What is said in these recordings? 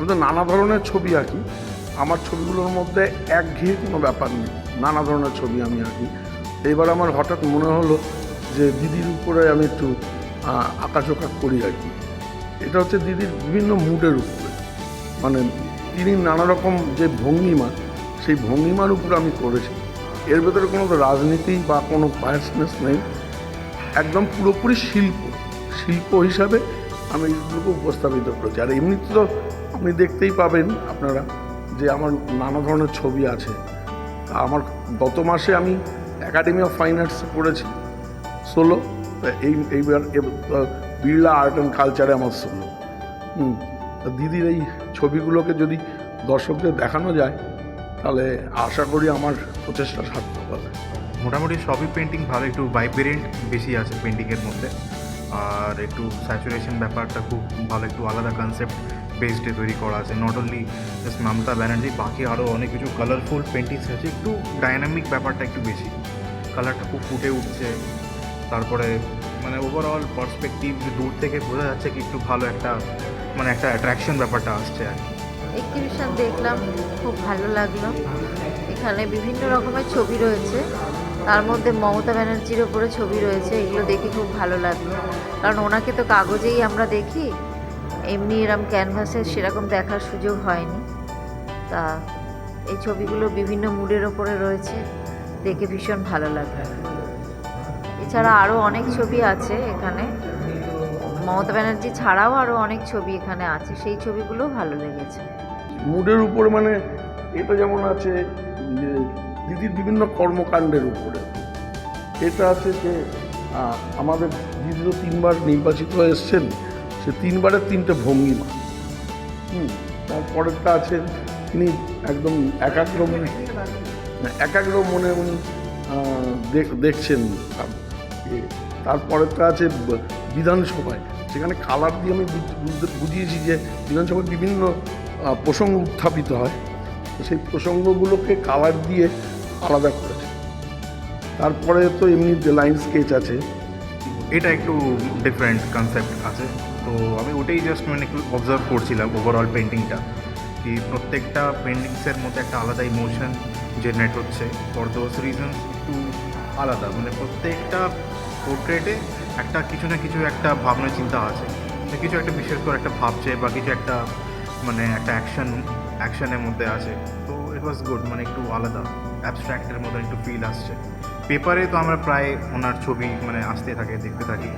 আমি তো নানা ধরনের ছবি আঁকি। আমার ছবিগুলোর মধ্যে একঘেয়ে কোনো ব্যাপার নেই, নানা ধরনের ছবি আমি আঁকি। এইবার আমার হঠাৎ মনে হলো যে দিদির উপরে আমি একটু আঁকাঝোঁকা করি আর কি। এটা হচ্ছে দিদির বিভিন্ন মুডের উপরে, মানে তিনি নানা রকম যে ভঙ্গিমা, সেই ভঙ্গিমার উপরে আমি করেছি। এর ভেতরে কোনো রাজনীতি বা কোনো বায়াসনেস নেই, একদম পুরোপুরি শিল্প হিসাবে আমি এইগুলোকে উপস্থাপিত করেছি। আর এমনিতে তো আপনি দেখতেই পাবেন আপনারা যে আমার নানা ধরনের ছবি আছে। আমার গত মাসে আমি একাডেমি অফ ফাইন আর্টস করেছি সোলো, এইবার বিড়লা আর্ট অ্যান্ড কালচারে আমার সোলো। দিদির এই ছবিগুলোকে যদি দর্শকদের দেখানো যায় তাহলে আশা করি আমার প্রচেষ্টা সার্থক হবে। মোটামুটি সবই পেন্টিং ভালো, একটু ভাইব্রেন্ট বেশি আছে পেন্টিংয়ের মধ্যে, আর একটু স্যাচুরেশন ব্যাপারটা খুব ভালো, একটু আলাদা কনসেপ্ট বেসডে তৈরি করা আছে। Not only just Mamata Banerjee, বাকি আরও অনেক কিছু কালারফুল পেন্টিংস আছে, একটু ডাইনামিক ব্যাপারটা একটু বেশি, কালারটা খুব ফুটে উঠছে। তারপরে মানে ওভারঅল পার্সপেক্টিভ দূর থেকে বোঝা যাচ্ছে কি একটু ভালো একটা মানে একটা অ্যাট্রাকশন ব্যাপারটা আসছে আর কি। এক্সিবিশন দেখলাম, খুব ভালো লাগলো। এখানে বিভিন্ন রকমের ছবি রয়েছে, তার মধ্যে মমতা ব্যানার্জির ওপরে ছবি রয়েছে। এগুলো দেখে খুব ভালো লাগলো, কারণ ওনাকে তো কাগজেই আমরা দেখি, এমনি এরম ক্যানভাসে সেরকম দেখার সুযোগ হয়নি। তা এই ছবিগুলো বিভিন্ন মুডের ওপরে রয়েছে, দেখে ভীষণ ভালো লাগলো। এছাড়া আরও অনেক ছবি আছে এখানে, মমতা ব্যানার্জি ছাড়াও আরও অনেক ছবি এখানে আছে, সেই ছবিগুলোও ভালো লেগেছে। মুডের উপরে মানে এটা যেমন আছে যে দিদির বিভিন্ন কর্মকাণ্ডের উপরে, এটা আছে যে আমাদের দিদি তো 3বার নির্বাচিত হয়ে এসছেন, সে 3বারের 3টে ভঙ্গিমা। তারপরেরটা আছে তিনি একদম একাগ্র মনে উনি দেখছেন। তারপরেরটা আছে বিধানসভায়, সেখানে কালার দিয়ে আমি বুঝিয়েছি যে বিধানসভায় বিভিন্ন প্রসঙ্গ উত্থাপিত হয়, সেই প্রসঙ্গগুলোকে কালার দিয়ে আলাদা করেছে। তারপরে তো এমনি লাইন স্কেচ আছে, এটা একটু ডিফারেন্ট কনসেপ্ট আছে, তো আমি ওটাই জাস্ট মানে একটু অবজার্ভ করছিলাম ওভারঅল পেন্টিংটা, কি প্রত্যেকটা পেন্টিংসের মধ্যে একটা আলাদা ইমোশন জেনারেট হচ্ছে। ফর দোজ রিজনস একটু আলাদা, মানে প্রত্যেকটা পোর্ট্রেটে একটা কিছু না কিছু একটা ভাবনা চিন্তা আছে, কিছু একটা বিশেষ করে একটা ভাবছে বা কিছু একটা মানে একটা অ্যাকশনের মধ্যে আছে। তো ইট ওয়াজ গুড, মানে একটু আলাদা অ্যাবস্ট্র্যাক্টের মতো একটু ফিল আসছে। পেপারে তো আমরা প্রায় ওনার ছবি মানে আসতে থাকে, দেখতে থাকি,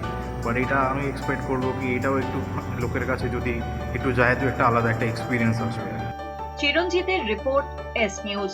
বাট এটা আমি এক্সপেক্ট করবো কি এটাও একটু লোকের কাছে যদি একটু যায় তো একটা আলাদা একটা এক্সপিরিয়েন্স আসবে। চিরঞ্জিতের রিপোর্ট, এস নিউজ।